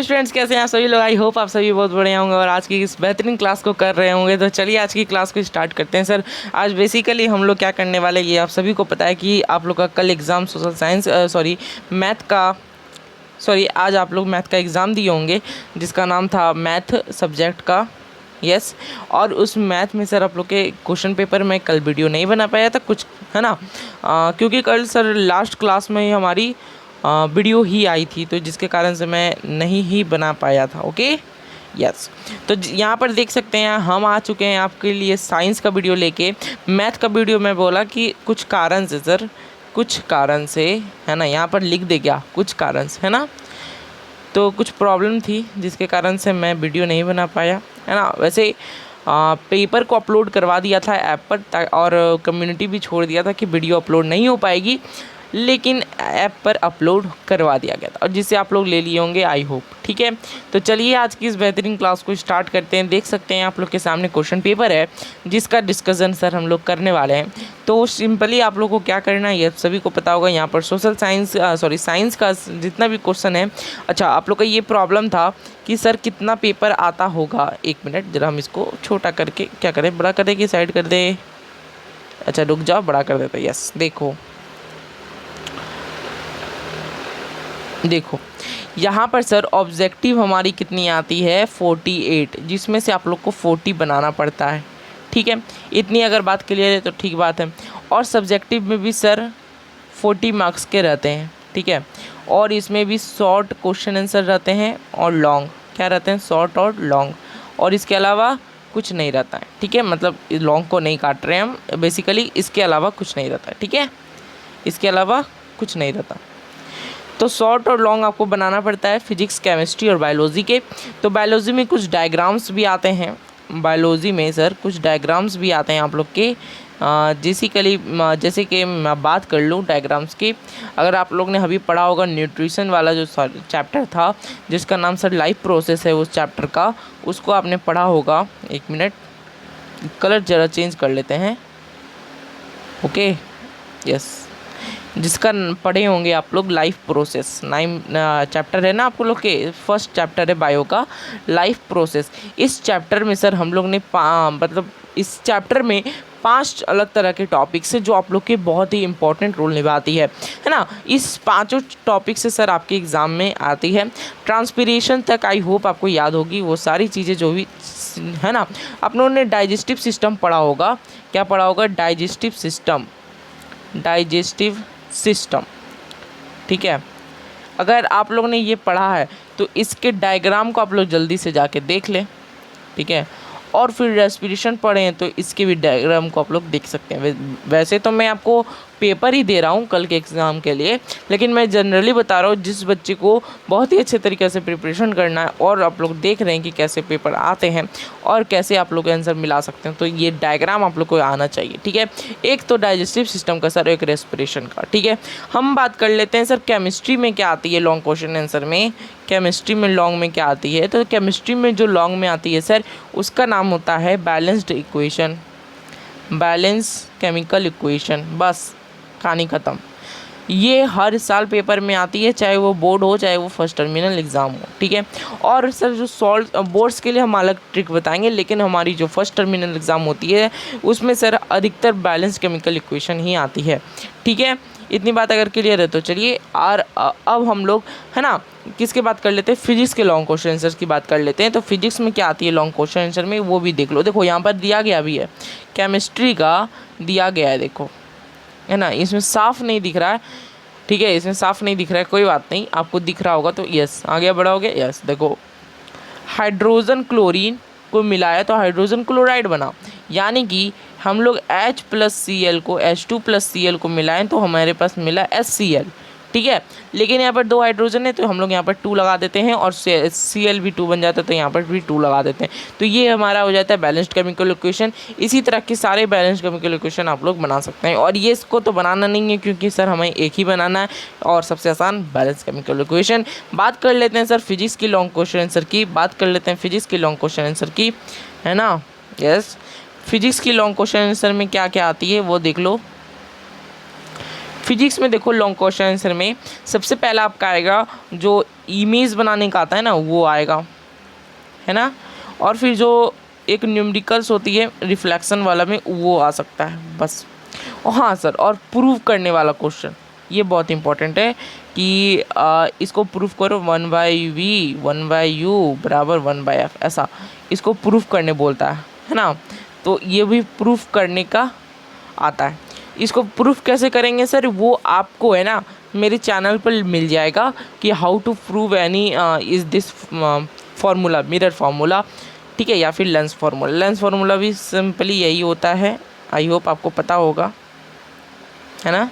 Students, कैसे हैं आप सभी लोग। आई होप आप सभी बहुत बढ़िया होंगे और आज की इस बेहतरीन क्लास को कर रहे होंगे। तो चलिए आज की क्लास को स्टार्ट करते हैं। सर आज बेसिकली हम लोग क्या करने वाले, ये आप सभी को पता है कि आप लोग का कल एग्ज़ाम सोशल साइंस आज आप लोग मैथ का एग्ज़ाम दिए होंगे जिसका नाम था मैथ सब्जेक्ट का। यस और उस मैथ में सर आप लोग के क्वेश्चन पेपर में कल वीडियो नहीं बना पाया था कुछ, है ना, क्योंकि कल सर लास्ट क्लास में ही हमारी वीडियो ही आई थी, तो जिसके कारण से मैं नहीं ही बना पाया था। ओके यस तो यहाँ पर देख सकते हैं हम आ चुके हैं आपके लिए साइंस का वीडियो लेके। मैथ का वीडियो मैं बोला कि कुछ कारण से सर, कुछ कारण से, है ना, यहाँ पर लिख दे क्या, कुछ कारण से, है ना, तो कुछ प्रॉब्लम थी जिसके कारण से मैं वीडियो नहीं बना पाया, है ना। वैसे पेपर को अपलोड करवा दिया था ऐप पर और कम्युनिटी भी छोड़ दिया था कि वीडियो अपलोड नहीं हो पाएगी, लेकिन ऐप पर अपलोड करवा दिया गया था और जिससे आप लोग ले लिए होंगे आई होप। ठीक है, तो चलिए आज की इस बेहतरीन क्लास को स्टार्ट करते हैं। देख सकते हैं आप लोग के सामने क्वेश्चन पेपर है जिसका डिस्कशन सर हम लोग करने वाले हैं। तो सिंपली आप लोग को क्या करना है ये सभी को पता होगा। यहाँ पर सोशल साइंस साइंस का जितना भी क्वेश्चन है। अच्छा, आप लोग का ये प्रॉब्लम था कि सर कितना पेपर आता होगा। एक मिनट जरा हम इसको छोटा करके क्या करें, बड़ा कर दे कि साइड कर दे। अच्छा रुक जाओ, बड़ा कर देते। यस देखो यहाँ पर सर ऑब्जेक्टिव हमारी कितनी आती है 48, जिसमें से आप लोग को 40 बनाना पड़ता है। ठीक है, इतनी अगर बात क्लियर है तो ठीक बात है। और सब्जेक्टिव में भी सर 40 मार्क्स के रहते हैं। ठीक है, और इसमें भी शॉर्ट क्वेश्चन आंसर रहते हैं और लॉन्ग क्या रहते हैं, शॉर्ट और लॉन्ग, और इसके अलावा कुछ नहीं रहता है। ठीक है, मतलब लॉन्ग को नहीं काट रहे हैं हम, बेसिकली इसके अलावा कुछ नहीं रहता है। ठीक है, इसके अलावा कुछ नहीं रहता। तो शॉर्ट और लॉन्ग आपको बनाना पड़ता है फिजिक्स, केमिस्ट्री और बायोलॉजी के। तो बायोलॉजी में कुछ डायग्राम्स भी आते हैं, बायोलॉजी में सर कुछ डायग्राम्स भी आते हैं आप लोग के। जैसे कि मैं बात कर लूँ डायग्राम्स की, अगर आप लोग ने अभी पढ़ा होगा न्यूट्रिशन वाला जो चैप्टर था जिसका नाम सर लाइफ प्रोसेस है, उस चैप्टर का उसको आपने पढ़ा होगा। एक मिनट कलर ज़रा चेंज कर लेते हैं। ओके यस, जिसका पढ़े होंगे आप लोग लाइफ प्रोसेस, 9 चैप्टर है ना आप लोग के, फर्स्ट चैप्टर है बायो का लाइफ प्रोसेस। इस चैप्टर में सर हम लोग ने मतलब इस चैप्टर में 5 अलग तरह के टॉपिक्स है जो आप लोग के बहुत ही इंपॉर्टेंट रोल निभाती है ना। इस 5 टॉपिक से सर आपके एग्ज़ाम में आती है। ट्रांसपीरेशन तक आई होप आपको याद होगी वो सारी चीज़ें जो भी, है ना। आप लोगों ने डाइजेस्टिव सिस्टम पढ़ा होगा, क्या पढ़ा होगा, डाइजेस्टिव सिस्टम। ठीक है, अगर आप लोगों ने ये पढ़ा है तो इसके डायग्राम को आप लोग जल्दी से जाके देख लें। ठीक है, और फिर रेस्पिरेशन पढ़े हैं तो इसके भी डायग्राम को आप लोग देख सकते हैं। वैसे तो मैं आपको पेपर ही दे रहा हूँ कल के एग्ज़ाम के लिए, लेकिन मैं जनरली बता रहा हूँ जिस बच्चे को बहुत ही अच्छे तरीके से प्रिपरेशन करना है और आप लोग देख रहे हैं कि कैसे पेपर आते हैं और कैसे आप लोग आंसर मिला सकते हैं, तो ये डायग्राम आप लोग को आना चाहिए। ठीक है, एक तो डाइजेस्टिव सिस्टम का सर, एक रेस्पिरेशन का। ठीक है, हम बात कर लेते हैं सर केमिस्ट्री में क्या आती है लॉन्ग क्वेश्चन आंसर में। केमिस्ट्री में लॉन्ग में क्या आती है, तो केमिस्ट्री में जो लॉन्ग में आती है सर उसका नाम होता है balanced equation, balance chemical equation. बस कहानी ख़त्म। ये हर साल पेपर में आती है, चाहे वो बोर्ड हो चाहे वो फर्स्ट टर्मिनल एग्ज़ाम हो। ठीक है, और सर जो बोर्ड्स के लिए हम अलग ट्रिक बताएंगे, लेकिन हमारी जो फर्स्ट टर्मिनल एग्ज़ाम होती है उसमें सर अधिकतर बैलेंस केमिकल इक्वेशन ही आती है। ठीक है, इतनी बात अगर क्लियर है तो चलिए और अब हम लोग, है ना, किसके बात कर लेते हैं, फिजिक्स के लॉन्ग क्वेश्चन आंसर की बात कर लेते हैं। तो फिजिक्स में क्या आती है लॉन्ग क्वेश्चन आंसर में, वो भी देख लो। देखो यहाँ पर दिया गया भी है, केमिस्ट्री का दिया गया है, देखो, है ना, इसमें साफ नहीं दिख रहा है। ठीक है, इसमें साफ नहीं दिख रहा है, कोई बात नहीं, आपको दिख रहा होगा तो यस आगे बढ़ा हो गया। यस देखो, हाइड्रोजन क्लोरीन को मिलाया तो हाइड्रोजन क्लोराइड बना, यानी कि हम लोग H+Cl को H2+Cl को मिलाएं तो हमारे पास मिला HCl। ठीक है, लेकिन यहाँ पर 2 हाइड्रोजन है तो हम लोग यहाँ पर 2 लगा देते हैं और Cl भी 2 बन जाता है तो यहाँ पर भी 2 लगा देते हैं, तो ये हमारा हो जाता है बैलेंस्ड केमिकल इक्वेशन। इसी तरह के सारे बैलेंस्ड केमिकल इक्वेशन आप लोग बना सकते हैं, और ये इसको तो बनाना नहीं है क्योंकि सर हमें एक ही बनाना है और सबसे आसान बैलेंस केमिकल इक्वेशन। बात कर लेते हैं सर फिजिक्स की लॉन्ग क्वेश्चन आंसर की, बात कर लेते हैं फिजिक्स की लॉन्ग क्वेश्चन आंसर की, है ना। यस, फिजिक्स की लॉन्ग क्वेश्चन आंसर में क्या क्या आती है वो देख लो। फिजिक्स में देखो लॉन्ग क्वेश्चन आंसर में सबसे पहला आपका आएगा जो इमेज बनाने का आता है ना, वो आएगा, है ना। और फिर जो एक न्यूमेरिकल्स होती है रिफ्लेक्शन वाला में, वो आ सकता है बस। और हाँ सर, और प्रूव करने वाला क्वेश्चन, ये बहुत इंपॉर्टेंट है कि इसको प्रूव करो 1/v 1/u बराबर 1/f, ऐसा इसको प्रूफ करने बोलता है ना। तो ये भी प्रूफ करने का आता है। इसको प्रूफ कैसे करेंगे सर, वो आपको है ना मेरे चैनल पर मिल जाएगा कि how to prove any is this formula, mirror formula, ठीक है, या फिर लेंस फार्मूला। लेंस फार्मूला भी सिंपली यही होता है, आई होप आपको पता होगा, है ना।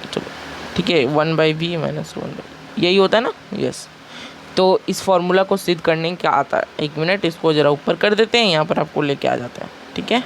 चलो ठीक है, 1/v माइनस 1/, यही होता है ना, यस। तो इस फार्मूला को सिद्ध करने क्या आता है, एक मिनट इसको ज़रा ऊपर कर देते हैं, यहाँ पर आपको लेके आ जाता है, ठीक है।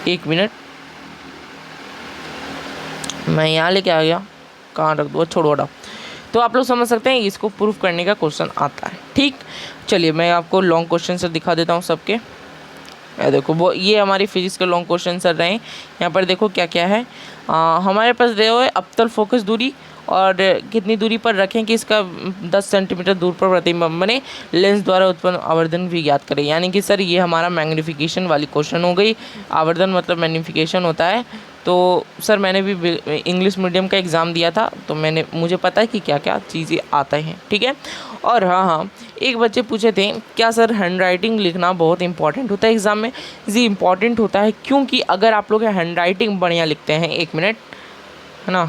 एक मिनट, मैं यहाँ लेके आ गया, कहाँ रख दो, छोड़ो हटाओ। तो आप लोग समझ सकते हैं इसको प्रूफ करने का क्वेश्चन आता है, ठीक। चलिए मैं आपको लॉन्ग क्वेश्चन से दिखा देता हूँ सबके। देखो वो ये हमारी फिजिक्स के लॉन्ग क्वेश्चन चल रहे हैं। यहाँ पर देखो क्या क्या है, हमारे पास दे हुए अवतल फोकस दूरी और कितनी दूरी पर रखें कि इसका 10 सेंटीमीटर दूर पर प्रतिबिंब बने, लेंस द्वारा उत्पन्न आवर्धन भी ज्ञात करें। यानी कि सर ये हमारा मैग्नीफिकेशन वाली क्वेश्चन हो गई। आवर्धन मतलब मैग्नीफिकेशन होता है। तो सर मैंने भी इंग्लिश मीडियम का एग्ज़ाम दिया था, तो मुझे पता है कि क्या क्या चीज़ें आते हैं, ठीक है। और हाँ, एक बच्चे पूछे थे क्या सर हैंड राइटिंग लिखना बहुत इंपॉर्टेंट होता है एग्ज़ाम में। जी इंपॉर्टेंट होता है, क्योंकि अगर आप लोग हैंड राइटिंग बढ़िया लिखते हैं, एक मिनट, है ना,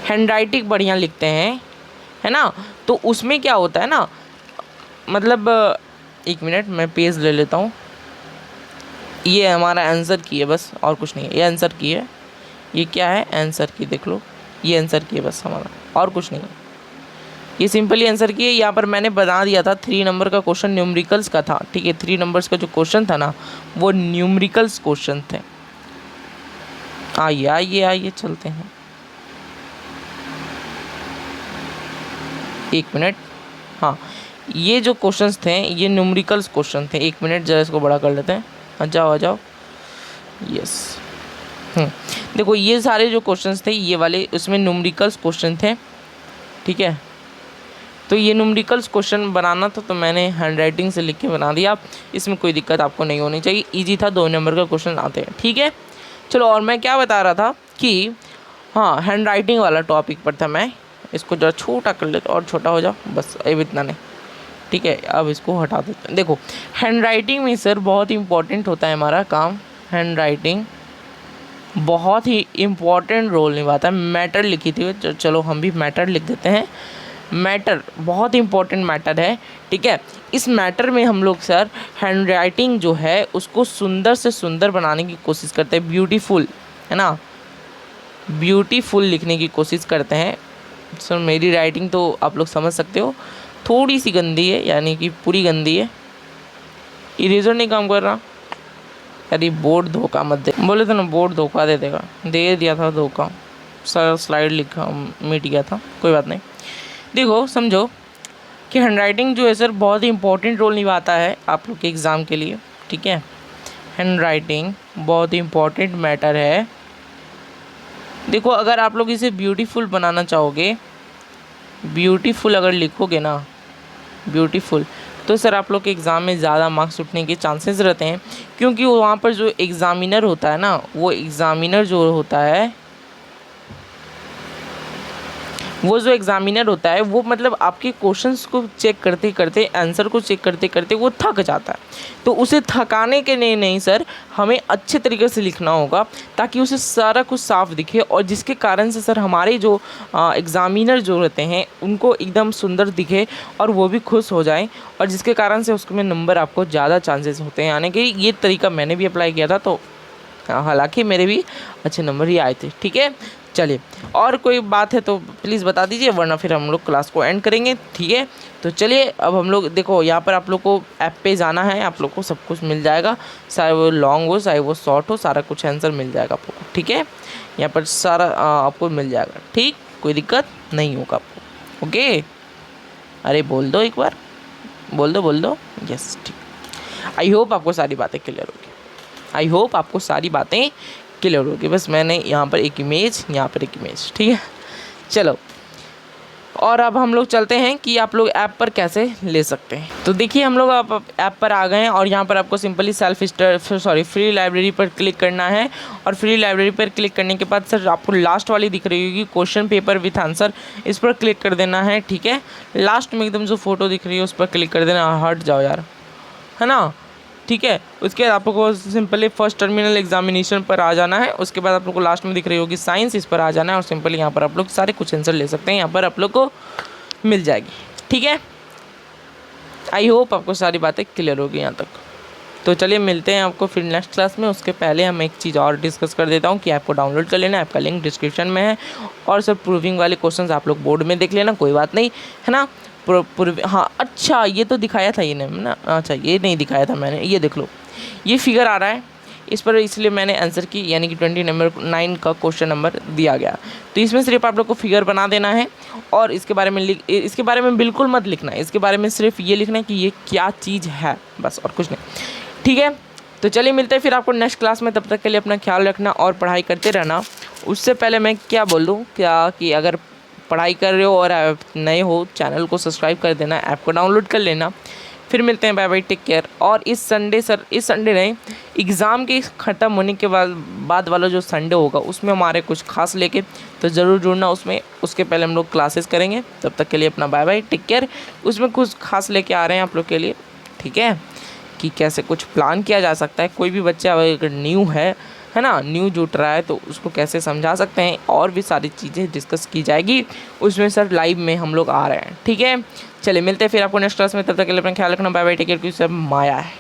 हैंड राइटिंग बढ़िया लिखते हैं, है ना, तो उसमें क्या होता है ना, मतलब एक मिनट मैं पेज ले लेता हूँ। ये हमारा आंसर की है बस, और कुछ नहीं है, ये आंसर की है। ये क्या है, आंसर की, देख लो, ये आंसर की है बस हमारा, और कुछ नहीं है, ये सिंपली आंसर की है। यहाँ पर मैंने बता दिया था 3 नंबर का क्वेश्चन न्यूमेरिकल्स का था, ठीक है। 3 नंबर्स का जो क्वेश्चन था ना, वो न्यूमेरिकल्स क्वेश्चन थे। आइए आइए आइए चलते हैं, एक मिनट, हाँ ये जो क्वेश्चंस थे ये न्यूमेरिकल्स क्वेश्चन थे। एक मिनट जरा इसको बड़ा कर लेते हैं, आ जाओ आ जाओ, यस। देखो ये सारे जो क्वेश्चंस थे ये वाले, उसमें न्यूमेरिकल्स क्वेश्चन थे, ठीक है। तो ये न्यूमेरिकल्स क्वेश्चन बनाना था, तो मैंने हैंड राइटिंग से लिख के बना दिया, इसमें कोई दिक्कत आपको नहीं होनी चाहिए, ईजी था, 2 नंबर का क्वेश्चन आते हैं, ठीक है। चलो, और मैं क्या बता रहा था कि हाँ हैंड राइटिंग वाला टॉपिक पर था मैं, इसको जरा छोटा कर लेते और छोटा हो जाओ, बस अब इतना नहीं, ठीक है। अब इसको हटा देते हैं। देखो हैंड राइटिंग में सर बहुत इंपॉर्टेंट होता है हमारा काम, हैंड राइटिंग बहुत ही इम्पॉर्टेंट रोल निभाता है। मैटर लिखी थी, चलो हम भी मैटर लिख देते हैं। मैटर बहुत इम्पॉर्टेंट मैटर है, ठीक है। इस मैटर में हम लोग सर हैंड राइटिंग जो है उसको सुंदर से सुंदर बनाने की कोशिश करते हैं, ब्यूटीफुल, है ना, ब्यूटीफुल लिखने की कोशिश करते हैं। सर मेरी राइटिंग तो आप लोग समझ सकते हो थोड़ी सी गंदी है, यानी कि पूरी गंदी है। इरेजर नहीं काम कर रहा, अरे बोर्ड धोखा मत दे, बोले थे ना बोर्ड धोखा दे देगा, दे दिया था धोखा। सर स्लाइड लिखा मिट गया था, कोई बात नहीं। देखो समझो कि हैंड राइटिंग जो है सर बहुत ही इंपॉर्टेंट रोल निभाता है आप लोग के एग्ज़ाम के लिए, ठीक है। हैंड राइटिंग बहुत ही इंपॉर्टेंट मैटर है। देखो अगर आप लोग इसे ब्यूटीफुल बनाना चाहोगे, ब्यूटीफुल अगर लिखोगे ना, ब्यूटीफुल, तो सर आप लोग के एग्ज़ाम में ज़्यादा मार्क्स उठने के चांसेस रहते हैं, क्योंकि वहाँ पर जो एग्ज़ामिनर होता है ना, वो एग्ज़ामिनर जो होता है, वो जो एग्ज़ामिनर होता है वो मतलब आपके क्वेश्चंस को चेक करते करते, आंसर को चेक करते करते वो थक जाता है। तो उसे थकाने के लिए नहीं सर, हमें अच्छे तरीके से लिखना होगा ताकि उसे सारा कुछ साफ दिखे, और जिसके कारण से सर हमारे जो एग्ज़ामिनर जो रहते हैं उनको एकदम सुंदर दिखे और वो भी खुश हो जाएं, और जिसके कारण से उसमें नंबर आपको ज़्यादा चांसेस होते हैं आने के। ये तरीका मैंने भी अप्लाई किया था, तो हालांकि मेरे भी अच्छे नंबर ही आए थे, ठीक है। चलिए, और कोई बात है तो प्लीज़ बता दीजिए, वरना फिर हम लोग क्लास को एंड करेंगे, ठीक है। तो चलिए अब हम लोग देखो यहाँ पर आप लोग को ऐप पे जाना है, आप लोग को सब कुछ मिल जाएगा, चाहे वो लॉन्ग हो चाहे वो शॉर्ट हो, सारा कुछ आंसर मिल जाएगा आपको, ठीक है। यहाँ पर सारा आपको मिल जाएगा, ठीक, कोई दिक्कत नहीं होगा आपको, ओके। अरे बोल दो एक बार, बोल दो यस ठीक। आई होप आपको सारी बातें क्लियर होगी, आई होप आपको सारी बातें क्लियर होगी। बस मैंने यहाँ पर एक इमेज, यहाँ पर एक इमेज, ठीक है। चलो, और अब हम लोग चलते हैं कि आप लोग ऐप पर कैसे ले सकते हैं। तो देखिए हम लोग अब ऐप पर आ गए हैं और यहाँ पर आपको सिंपली फ्री लाइब्रेरी पर क्लिक करना है। और फ्री लाइब्रेरी पर क्लिक करने के बाद सर आपको लास्ट वाली दिख रही होगी क्वेश्चन पेपर विथ आंसर, इस पर क्लिक कर देना है, ठीक है। लास्ट में एकदम जो फोटो दिख रही है उस पर क्लिक कर देना। हट जाओ यार, है ना, ठीक है। उसके बाद आप लोग को सिंपली फर्स्ट टर्मिनल एग्जामिनेशन पर आ जाना है। उसके बाद आप लोग को लास्ट में दिख रही होगी साइंस, इस पर आ जाना है और सिंपली यहाँ पर आप लोग सारे कुछ आंसर ले सकते हैं, यहाँ पर आप लोग को मिल जाएगी, ठीक है। आई होप आपको सारी बातें क्लियर होगी यहाँ तक। तो चलिए मिलते हैं आपको फिर नेक्स्ट क्लास में। उसके पहले हम एक चीज़ और डिस्कस कर देता हूँ कि ऐप को डाउनलोड कर लेना, ऐप का लिंक डिस्क्रिप्शन में है और सब प्रूविंग वाले क्वेश्चंस आप लोग बोर्ड में देख लेना, कोई बात नहीं, है ना। हाँ अच्छा, ये तो दिखाया था ये ना, अच्छा ये नहीं दिखाया था मैंने, ये देख लो ये फिगर आ रहा है इस पर, इसलिए मैंने आंसर की यानी कि 29 नंबर 9 का क्वेश्चन नंबर दिया गया। तो इसमें सिर्फ आप लोग को फिगर बना देना है और इसके बारे में बिल्कुल मत लिखना है, इसके बारे में सिर्फ ये लिखना है कि ये क्या चीज़ है, बस और कुछ नहीं, ठीक है। तो चलिए मिलते हैं फिर आपको नेक्स्ट क्लास में, तब तक के लिए अपना ख्याल रखना और पढ़ाई करते रहना। उससे पहले मैं क्या बोल दूँ क्या कि अगर पढ़ाई कर रहे हो और नए हो चैनल को सब्सक्राइब कर देना, ऐप को डाउनलोड कर लेना। फिर मिलते हैं, बाय बाय, टेक केयर। और इस संडे नहीं, एग्ज़ाम के ख़त्म होने के बाद वाला जो संडे होगा उसमें हमारे कुछ खास लेके, तो ज़रूर जुड़ना उसमें। उसके पहले हम लोग क्लासेस करेंगे, तब तक के लिए अपना बाय बाय, टेक केयर। उसमें कुछ खास लेके आ रहे हैं आप लोग के लिए, ठीक है, कि कैसे कुछ प्लान किया जा सकता है। कोई भी बच्चा अगर न्यू है ना, न्यू जुट रहा है तो उसको कैसे समझा सकते हैं, और भी सारी चीज़ें डिस्कस की जाएगी उसमें सर, लाइव में हम लोग आ रहे हैं, ठीक है। चलिए मिलते हैं फिर आपको नेक्स्ट क्लास में, तब तक के लिए अपना ख्याल रखना, बाय बाय, टेक केयर, क्योंकि सब माया है।